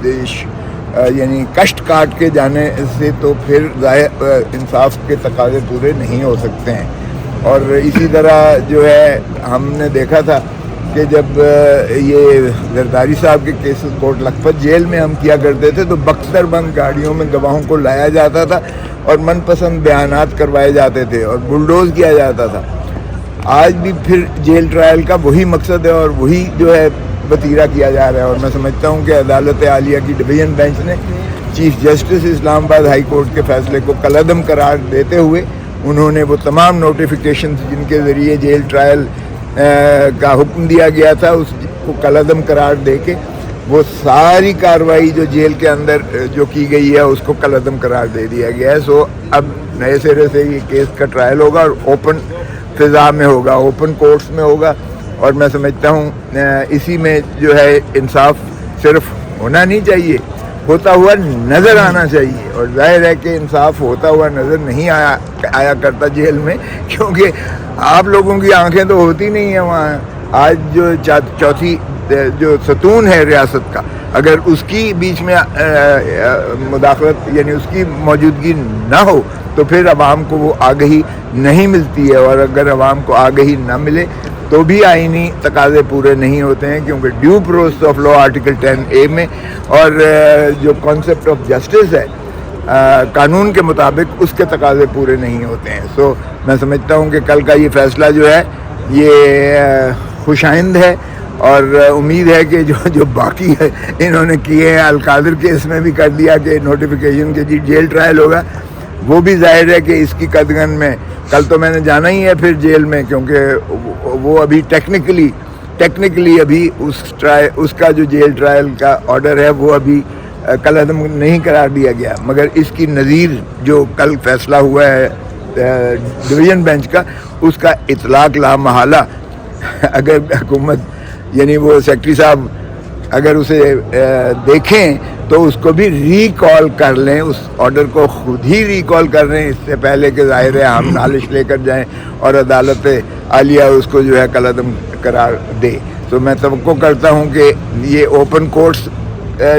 یعنی کشٹ کاٹ کے جانے سے تو پھر انصاف کے تقاضے پورے نہیں ہو سکتے ہیں. اور اسی طرح جو ہے ہم نے دیکھا تھا کہ جب یہ زرداری صاحب کے کیسز کوٹ لکھپت جیل میں ہم کیا کرتے تھے تو بکسر بند گاڑیوں میں گواہوں کو لایا جاتا تھا اور من پسند بیانات کروائے جاتے تھے اور بلڈوز کیا جاتا تھا. آج بھی پھر جیل ٹرائل کا وہی مقصد ہے اور وہی جو ہے وتیرہ کیا جا رہا ہے. اور میں سمجھتا ہوں کہ عدالت عالیہ کی ڈویژن بینچ نے چیف جسٹس اسلام آباد ہائی کورٹ کے فیصلے کو کالعدم قرار دیتے ہوئے انہوں نے وہ تمام نوٹیفیکیشنز جن کے ذریعے جیل ٹرائل کا حکم دیا گیا تھا اس کو کالعدم قرار دے کے وہ ساری کارروائی جو جیل کے اندر جو کی گئی ہے اس کو کالعدم قرار دے دیا گیا ہے. سو اب نئے سرے سے یہ کیس کا ٹرائل ہوگا اور اوپن فضا میں ہوگا, اوپن کورٹس میں ہوگا. اور میں سمجھتا ہوں اسی میں جو ہے انصاف صرف ہونا نہیں چاہیے, ہوتا ہوا نظر آنا چاہیے. اور ظاہر ہے کہ انصاف ہوتا ہوا نظر نہیں آیا کرتا جیل میں, کیونکہ آپ لوگوں کی آنکھیں تو ہوتی نہیں ہیں وہاں. آج جو چوتھی جو ستون ہے ریاست کا, اگر اس کی بیچ میں مداخلت یعنی اس کی موجودگی نہ ہو تو پھر عوام کو وہ آگہی نہیں ملتی ہے. اور اگر عوام کو آگہی نہ ملے تو بھی آئینی تقاضے پورے نہیں ہوتے ہیں, کیونکہ due process of law article 10A میں اور جو کانسیپٹ آف جسٹس ہے قانون کے مطابق اس کے تقاضے پورے نہیں ہوتے ہیں. سو میں سمجھتا ہوں کہ کل کا یہ فیصلہ جو ہے یہ خوش آئند ہے اور امید ہے کہ جو باقی ہے انہوں نے کیے ہیں, القادر کیس میں بھی کر دیا کہ نوٹیفیکیشن کے جیل ٹرائل ہوگا, وہ بھی ظاہر ہے کہ اس کی قدغن میں کل تو میں نے جانا ہی ہے پھر جیل میں, کیونکہ وہ ابھی ٹیکنیکلی ابھی اس کا جو جیل ٹرائل کا آرڈر ہے وہ ابھی کالعدم نہیں قرار دیا گیا, مگر اس کی نظیر جو کل فیصلہ ہوا ہے ڈویژن بینچ کا اس کا اطلاق لا محالہ اگر حکومت یعنی وہ سیکرٹری صاحب اگر اسے دیکھیں تو اس کو بھی ریکال کر لیں, اس آرڈر کو خود ہی ریکال کر لیں اس سے پہلے کہ ظاہر ہے ہم نالش لے کر جائیں اور عدالت عالیہ اس کو جو ہے کالعدم قرار دے. تو میں توقع کرتا ہوں کہ یہ اوپن کورٹس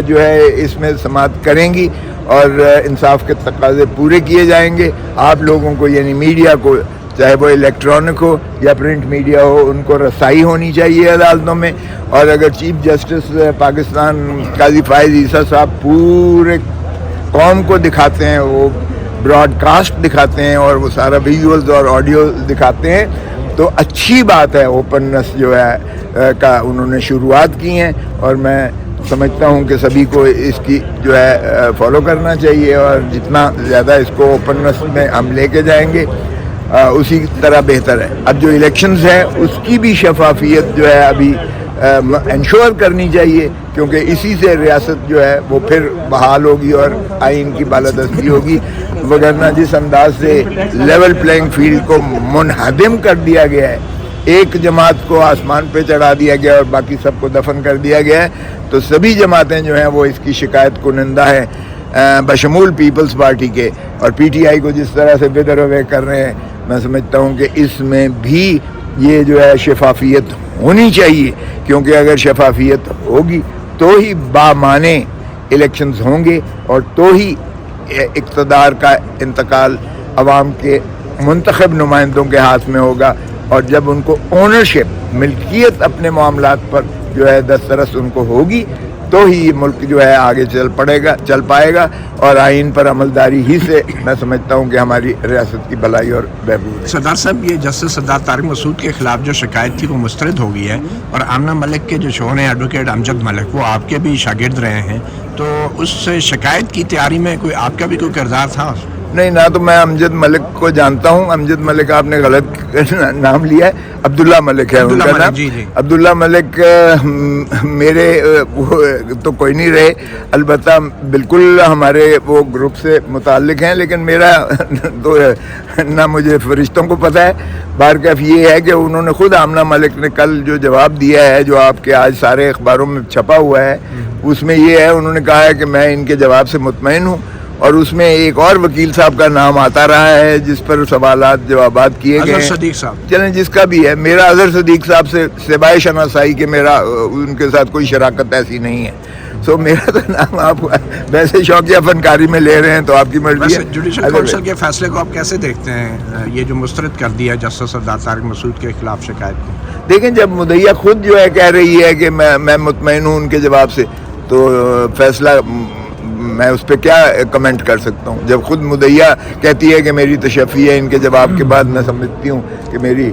جو ہے اس میں سماعت کریں گی اور انصاف کے تقاضے پورے کیے جائیں گے. آپ لوگوں کو یعنی میڈیا کو, چاہے وہ الیکٹرانک ہو یا پرنٹ میڈیا ہو, ان کو رسائی ہونی چاہیے عدالتوں میں. اور اگر چیف جسٹس پاکستان قاضی فائز عیسیٰ صاحب پورے قوم کو دکھاتے ہیں, وہ براڈ کاسٹ دکھاتے ہیں اور وہ سارا ویژولز اور آڈیو دکھاتے ہیں تو اچھی بات ہے. اوپننس جو ہے کا انہوں نے شروعات کی ہیں اور میں سمجھتا ہوں کہ سبھی کو اس کی جو ہے فالو کرنا چاہیے اور جتنا زیادہ اس کو اوپننس میں ہم لے کے جائیں گے اسی طرح بہتر ہے. اب جو الیکشنز ہیں اس کی بھی شفافیت جو ہے ابھی انشور کرنی چاہیے, کیونکہ اسی سے ریاست جو ہے وہ پھر بحال ہوگی اور آئین کی بالادستی ہوگی. وگرنہ جس انداز سے لیول پلینگ فیلڈ کو منہدم کر دیا گیا ہے, ایک جماعت کو آسمان پہ چڑھا دیا گیا اور باقی سب کو دفن کر دیا گیا ہے, تو سبھی جماعتیں جو ہیں وہ اس کی شکایت کنندہ ہیں بشمول پیپلز پارٹی کے. اور پی ٹی آئی کو جس طرح سے بے دروے کر رہے ہیں, میں سمجھتا ہوں کہ اس میں بھی یہ جو ہے شفافیت ہونی چاہیے, کیونکہ اگر شفافیت ہوگی تو ہی بامعنی الیکشنز ہوں گے اور تو ہی اقتدار کا انتقال عوام کے منتخب نمائندوں کے ہاتھ میں ہوگا. اور جب ان کو اونرشپ, ملکیت اپنے معاملات پر جو ہے دسترس ان کو ہوگی تو ہی یہ ملک جو ہے آگے چل پائے گا اور آئین پر عملداری ہی سے میں سمجھتا ہوں کہ ہماری ریاست کی بھلائی اور بہبود ہے. سردار صاحب, یہ جسٹس سردار طارق مسعود کے خلاف جو شکایت تھی وہ مسترد ہو گئی ہے اور آمنہ ملک کے جو شوہر ہیں ایڈوکیٹ امجد ملک, وہ آپ کے بھی شاگرد رہے ہیں, تو اس شکایت کی تیاری میں کوئی آپ کا بھی کوئی کردار تھا؟ نہیں, نہ تو میں امجد ملک کو جانتا ہوں. امجد ملک آپ نے غلط نام لیا ہے, عبداللہ ملک ہے ان کا نام. عبداللہ ملک میرے تو کوئی نہیں رہے, البتہ بالکل ہمارے وہ گروپ سے متعلق ہیں, لیکن میرا تو نہ مجھے فرشتوں کو پتہ ہے. بہرکیف یہ ہے کہ انہوں نے خود آمنہ ملک نے کل جو جواب دیا ہے جو آپ کے آج سارے اخباروں میں چھپا ہوا ہے, اس میں یہ ہے, انہوں نے کہا ہے کہ میں ان کے جواب سے مطمئن ہوں. اور اس میں ایک اور وکیل صاحب کا نام آتا رہا ہے جس پر سوالات جوابات کیے گئے ہیں. صدیق صاحب, چلیں جس کا بھی ہے, میرا اظہر صدیق صاحب سے سوائے شناسائی کہ میرا ان کے ساتھ کوئی شراکت ایسی نہیں ہے. سو میرا تو نام آپ ویسے شوقیہ فنکاری میں لے رہے ہیں تو آپ کی مرضی ہے. جوڈیشل کونسل کے فیصلے کو آپ کیسے دیکھتے ہیں, یہ جو مسترد کر دیا جسٹس سردار طارق مسعود کے خلاف شکایت کو؟ دیکھیں جب مدعیہ خود جو ہے کہہ رہی ہے کہ میں مطمئن ہوں ان کے جواب سے, تو فیصلہ میں اس پہ کیا کمنٹ کر سکتا ہوں. جب خود مدعیہ کہتی ہے کہ میری تشفی ہے ان کے جواب کے بعد, میں سمجھتی ہوں کہ میری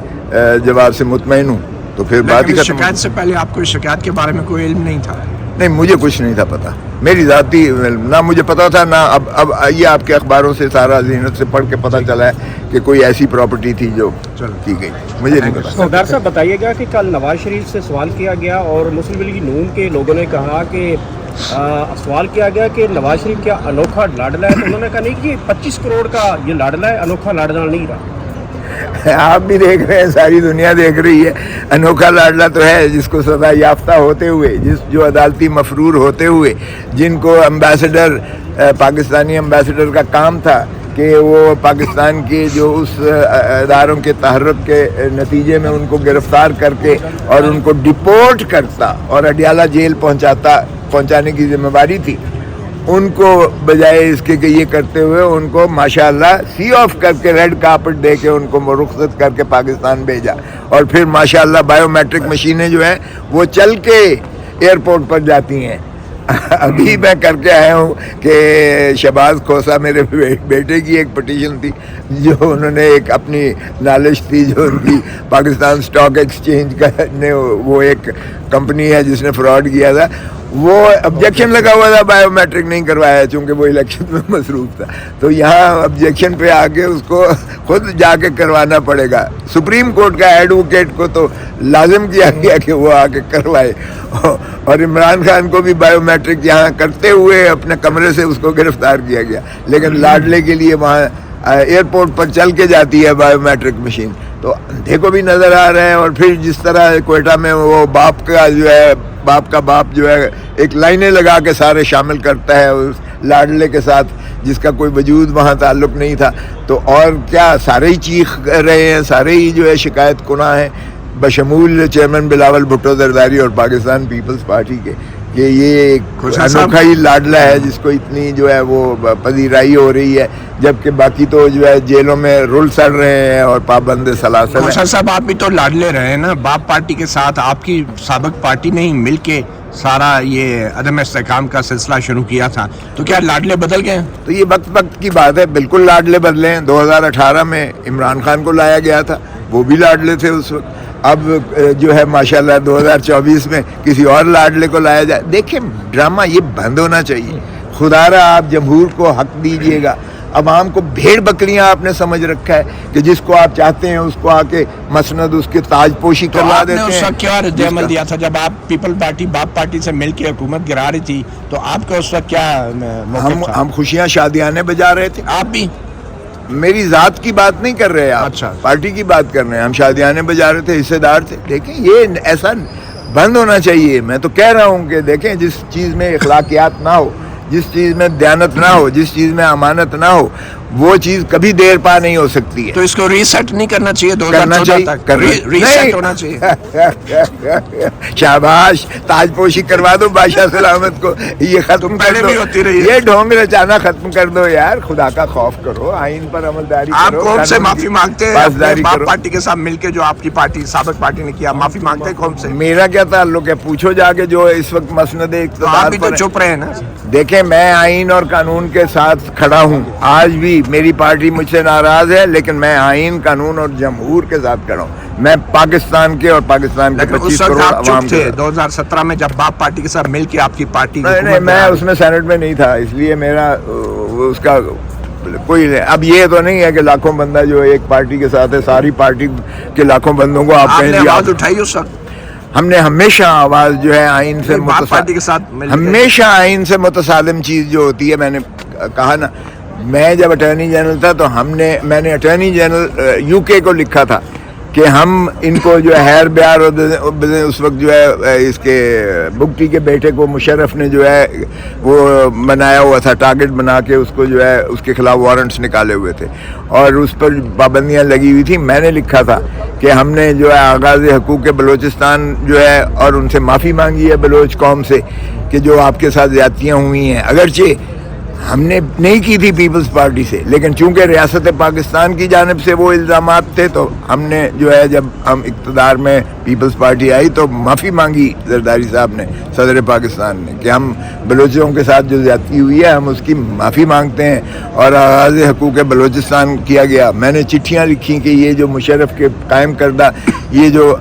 جواب سے مطمئن ہوں, تو پھر بات ہی ختم. شکایت سے پہلے آپ کو شکایت کے بارے میں کوئی علم نہیں تھا؟ نہیں, مجھے کچھ نہیں تھا پتا, میری ذاتی نہ مجھے پتا تھا نہ اب یہ آپ کے اخباروں سے سارا ذہنت سے پڑھ کے پتہ چلا ہے کہ کوئی ایسی پراپرٹی تھی جو کی گئی, مجھے نہیں پتا. سردار صاحب بتائیے گا کہ کل نواز شریف سے سوال کیا گیا اور مسلم لیگ نون کے لوگوں نے کہا کہ سوال کیا گیا کہ نواز شریف کیا انوکھا لاڈلا ہے, تو انہوں نے کہا نہیں کہ 25 کروڑ کا یہ لاڈلا ہے, انوکھا لاڈلا نہیں رہا. آپ بھی دیکھ رہے ہیں, ساری دنیا دیکھ رہی ہے. انوکھا لاڈلا تو ہے جس کو سزا یافتہ ہوتے ہوئے, جو عدالتی مفرور ہوتے ہوئے, جن کو امبیسڈر پاکستانی امبیسڈر کا کام تھا کہ وہ پاکستان کے جو اس اداروں کے تحرک کے نتیجے میں ان کو گرفتار کر کے اور ان کو ڈپورٹ کرتا اور اڈیالہ جیل پہنچانے کی ذمہ داری تھی, ان کو بجائے اس کے کہ یہ کرتے ہوئے ان کو ماشاءاللہ سی آف کر کے ریڈ کارپٹ دے کے ان کو رخصت کر کے پاکستان بھیجا. اور پھر ماشاءاللہ بائیو میٹرک مشینیں جو ہیں وہ چل کے ایئرپورٹ پر جاتی ہیں. ابھی میں کر کے آیا ہوں کہ شہباز کھوسا میرے بیٹے کی ایک پٹیشن تھی جو انہوں نے ایک اپنی نالج تھی جو ان کی پاکستان اسٹاک ایکسچینج کا نے, وہ ایک کمپنی ہے جس نے فراڈ کیا تھا, وہ آبجیکشن لگا ہوا تھا, بائیو میٹرک نہیں کروایا چونکہ وہ الیکشن میں مصروف تھا. تو یہاں آبجیکشن پہ آ کے اس کو خود جا کے کروانا پڑے گا. سپریم کورٹ کا ایڈوکیٹ کو تو لازم کیا گیا کہ وہ آ کے کروائے, اور عمران خان کو بھی بائیو میٹرک یہاں کرتے ہوئے اپنے کمرے سے اس کو گرفتار کیا گیا. لیکن لاڈلے کے لیے وہاں ایئرپورٹ پر چل کے جاتی ہے بائیو میٹرک مشین, تو اندھے کو بھی نظر آ رہا ہے. اور پھر جس طرح کوئٹہ میں وہ باپ کا باپ جو ہے ایک لائنیں لگا کے سارے شامل کرتا ہے اس لاڈلے کے ساتھ جس کا کوئی وجود وہاں تعلق نہیں تھا, تو اور کیا سارے ہی چیخ رہے ہیں, سارے ہی جو ہے شکایت کناں ہیں بشمول چیئرمین بلاول بھٹو زرداری اور پاکستان پیپلز پارٹی کے, کہ یہ ایک انوکھا ہی لاڈلا ہے جس کو اتنی جو ہے وہ پذیرائی ہو رہی ہے, جبکہ باقی تو جو ہے جیلوں میں رول سڑ رہے ہیں اور پابند سلاسل ہیں. صاحب آپ بھی تو لاڈلے رہے ہیں نا, باپ پارٹی کے ساتھ آپ کی سابق پارٹی نے ہی مل کے سارا یہ عدم استحکام کا سلسلہ شروع کیا تھا, تو کیا لاڈلے بدل گئے ہیں؟ تو یہ وقت کی بات ہے, بالکل لاڈلے بدلے ہیں. 2018 میں عمران خان کو لایا گیا تھا, وہ بھی لاڈلے تھے اس وقت. اب جو ہے ماشاءاللہ 2024 میں کسی اور لاڈلے کو لایا جائے. دیکھیں ڈرامہ یہ بند ہونا چاہیے. خدا را آپ جمہور کو حق دیجیے گا. عوام کو بھیڑ بکریاں آپ نے سمجھ رکھا ہے کہ جس کو آپ چاہتے ہیں اس کو آ کے مسند اس کے تاج پوشی کروا دیتے ہیں. تو آپ نے اس وقت کیا رد عمل دیا تھا جب آپ پیپل پارٹی باپ پارٹی سے مل کے حکومت گرا رہی تھی, تو آپ کا اس وقت کیا موقف تھا؟ ہم خوشیاں شادیانے بجا رہے تھے. آپ بھی میری ذات کی بات نہیں کر رہے آپ, اچھا پارٹی کی بات کر رہے ہیں. ہم شادیانے بجا رہے تھے, حصے دار تھے. دیکھیں یہ ایسا بند ہونا چاہیے. میں تو کہہ رہا ہوں کہ دیکھیں جس چیز میں اخلاقیات نہ ہو, جس چیز میں دیانت نہ ہو, جس چیز میں امانت نہ ہو, وہ چیز کبھی دیر پا نہیں ہو سکتی ہے. تو اس کو ریسیٹ نہیں کرنا چاہیے 2014 تک؟ ریسیٹ ہونا چاہیے. شاباش, تاج پوشی کروا دو بادشاہ سلامت کو, یہ ختم کر دو, یہ ڈھونگ رچانا ختم کر دو یار. خدا کا خوف کرو, آئین پر عملداری کرو. آپ قوم سے معافی مانگتے ہیں باپ پارٹی کے ساتھ مل کے جو آپ کی پارٹی سابق پارٹی نے کیا, معافی مانگتے ہیں قوم سے؟ میرا کیا تعلق ہے, پوچھو جا کے جو اس وقت مسند اقتدار پر. چپ رہے ہیں نا. دیکھیں میں آئین اور قانون کے ساتھ کھڑا ہوں. آج بھی میری پارٹی مجھ سے ناراض ہے, لیکن میں آئین قانون اور جمہور کے ساتھ کھڑا ہوں. میں پاکستان کے اور پاکستان کے 25 کروڑ عوام کے. 2017 میں جب باپ پارٹی کے ساتھ مل کے آپ کی پارٹی نہیں, میں اس میں سینٹ میں نہیں تھا, اس لیے میرا اس کا کوئی نہیں. اب یہ تو نہیں ہے کہ لاکھوں بندہ جو ایک پارٹی کے ساتھ ہے, ساری پارٹی کے لاکھوں بندوں کو آپ کہیں آواز اٹھائی اس وقت. ہم نے ہمیشہ آواز جو ہے آئین سے پارٹی کے ساتھ ہمیشہ آئین سے متصادم چیز جو ہوتی ہے, میں نے کہا نا, میں جب اٹارنی جنرل تھا تو میں نے اٹارنی جنرل یو کے کو لکھا تھا کہ ہم ان کو جو ہے ہیر بیار اس وقت جو ہے اس کے بگٹی کے بیٹے کو مشرف نے جو ہے وہ بنایا ہوا تھا, ٹارگٹ بنا کے اس کو جو ہے اس کے خلاف وارنٹس نکالے ہوئے تھے اور اس پر پابندیاں لگی ہوئی تھیں. میں نے لکھا تھا کہ ہم نے جو ہے آغاز حقوق بلوچستان جو ہے اور ان سے معافی مانگی ہے بلوچ قوم سے کہ جو آپ کے ساتھ زیادتیاں ہوئی ہیں، اگرچہ ہم نے نہیں کی تھی پیپلز پارٹی سے، لیکن چونکہ ریاست پاکستان کی جانب سے وہ الزامات تھے تو ہم نے جو ہے جب ہم اقتدار میں پیپلز پارٹی آئی تو معافی مانگی زرداری صاحب نے، صدر پاکستان نے، کہ ہم بلوچوں کے ساتھ جو زیادتی ہوئی ہے ہم اس کی معافی مانگتے ہیں اور آغاز حقوق بلوچستان کیا گیا۔ میں نے چٹھیاں لکھی کہ یہ جو مشرف کے قائم کردہ یہ جو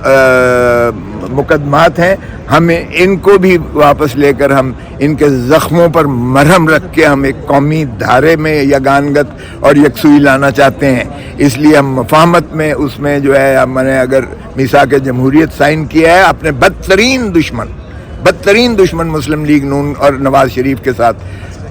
مقدمات ہیں ہمیں ان کو بھی واپس لے کر ہم ان کے زخموں پر مرہم رکھ کے ہم ایک قومی دھارے میں یگانگت اور یکسوئی لانا چاہتے ہیں۔ اس لیے ہم مفاہمت میں اس میں جو ہے ہم نے اگر میثاق جمہوریت سائن کیا ہے اپنے بدترین دشمن مسلم لیگ نون اور نواز شریف کے ساتھ،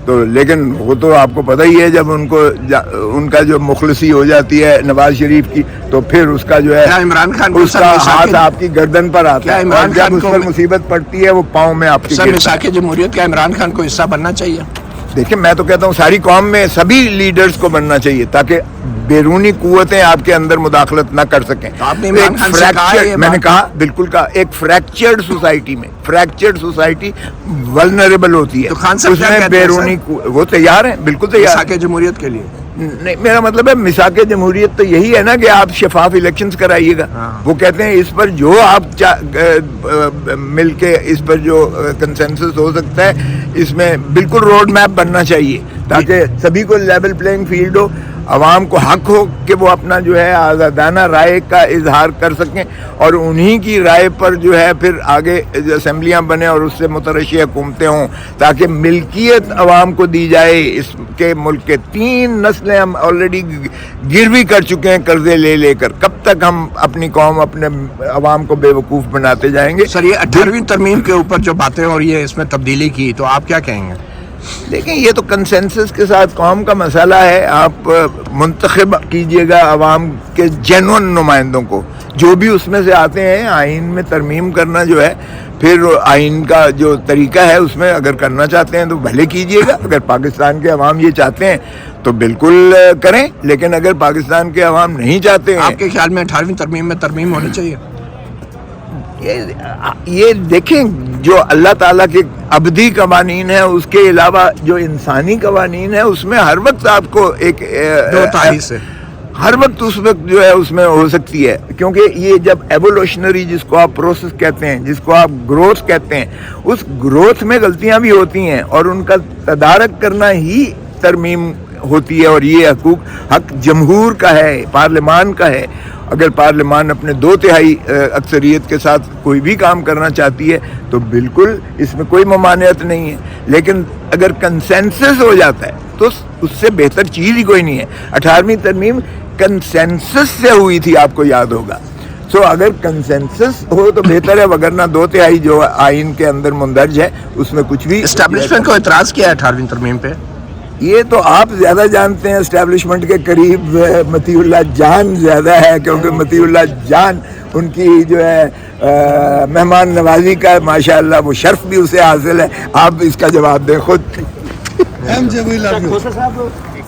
تو لیکن وہ تو آپ کو پتہ ہی ہے جب ان کا جو مخلصی ہو جاتی ہے نواز شریف کی تو پھر اس کا جو ہے عمران خان اس کا ہاتھ آپ کی گردن پر آتا ہے اور جب اس پر مصیبت پڑتی ہے وہ پاؤں میں آپ کی میثاق جمہوریت کا عمران خان کو حصہ بننا چاہیے؟ دیکھیں میں تو کہتا ہوں ساری قوم میں سبھی لیڈرز کو بننا چاہیے تاکہ بیرونی قوتیں آپ کے اندر مداخلت نہ کر سکیں۔ میں نے کہا بالکل کہا ایک فریکچرڈ سوسائٹی ولنریبل ہوتی ہے، اس میں بیرونی وہ تیار ہیں، بالکل تیار میثاق جمہوریت کے لیے۔ نہیں میرا مطلب ہے میثاق جمہوریت تو یہی ہے نا کہ آپ شفاف الیکشنز کرائیے گا۔ وہ کہتے ہیں اس پر جو آپ مل کے اس پر جو کنسنسس ہو سکتا ہے اس میں بالکل روڈ میپ بننا چاہیے تاکہ سبھی کو لیول پلینگ فیلڈ ہو، عوام کو حق ہو کہ وہ اپنا جو ہے آزادانہ رائے کا اظہار کر سکیں اور انہی کی رائے پر جو ہے پھر آگے اسمبلیاں بنیں اور اس سے مترشح حکومتیں ہوں تاکہ ملکیت عوام کو دی جائے۔ اس کے ملک کے 3 نسلیں ہم آلریڈی گروی کر چکے ہیں قرضے لے کر، کب تک ہم اپنی قوم اپنے عوام کو بے وقوف بناتے جائیں گے؟ سر یہ 18ویں ترمیم کے اوپر جو باتیں ہو رہی ہے اس میں تبدیلی کی تو آپ کیا کہیں گے؟ دیکھیں یہ تو کنسنسس کے ساتھ قوم کا مسئلہ ہے، آپ منتخب کیجئے گا عوام کے جینون نمائندوں کو، جو بھی اس میں سے آتے ہیں۔ آئین میں ترمیم کرنا جو ہے پھر آئین کا جو طریقہ ہے اس میں اگر کرنا چاہتے ہیں تو بھلے کیجئے گا، اگر پاکستان کے عوام یہ چاہتے ہیں تو بالکل کریں، لیکن اگر پاکستان کے عوام نہیں چاہتے ہیں۔ آپ کے خیال میں 18ویں ترمیم میں ترمیم ہونی چاہیے؟ یہ دیکھیں جو اللہ تعالیٰ کے ابدی قوانین ہیں اس کے علاوہ جو انسانی قوانین ہیں اس میں ہر وقت آپ کو ایک ہر وقت اس وقت جو ہے اس میں ہو سکتی ہے، کیونکہ یہ جب ایوولوشنری جس کو آپ پروسیس کہتے ہیں، جس کو آپ گروتھ کہتے ہیں، اس گروتھ میں غلطیاں بھی ہوتی ہیں اور ان کا تدارک کرنا ہی ترمیم ہوتی ہے۔ اور یہ حق جمہور کا ہے، پارلیمان کا ہے۔ اگر پارلیمان اپنے 2/3 اکثریت کے ساتھ کوئی بھی کام کرنا چاہتی ہے تو بالکل اس میں کوئی ممانعت نہیں ہے، لیکن اگر کنسنسس ہو جاتا ہے تو اس سے بہتر چیز ہی کوئی نہیں ہے۔ 18ویں ترمیم کنسنسس سے ہوئی تھی، آپ کو یاد ہوگا۔ اگر کنسنسس ہو تو بہتر ہے، وگرنہ 2/3 جو آئین کے اندر مندرج ہے اس میں کچھ بھی۔ اسٹیبلشمنٹ کو اعتراض کیا ہے 18ویں ترمیم پہ؟ یہ تو آپ زیادہ جانتے ہیں، اسٹیبلشمنٹ کے قریب مطیع اللہ جان زیادہ ہے، کیونکہ مطیع اللہ جان ان کی جو ہے مہمان نوازی کا ماشاءاللہ وہ شرف بھی اسے حاصل ہے۔ آپ اس کا جواب دیں خود۔ صاحب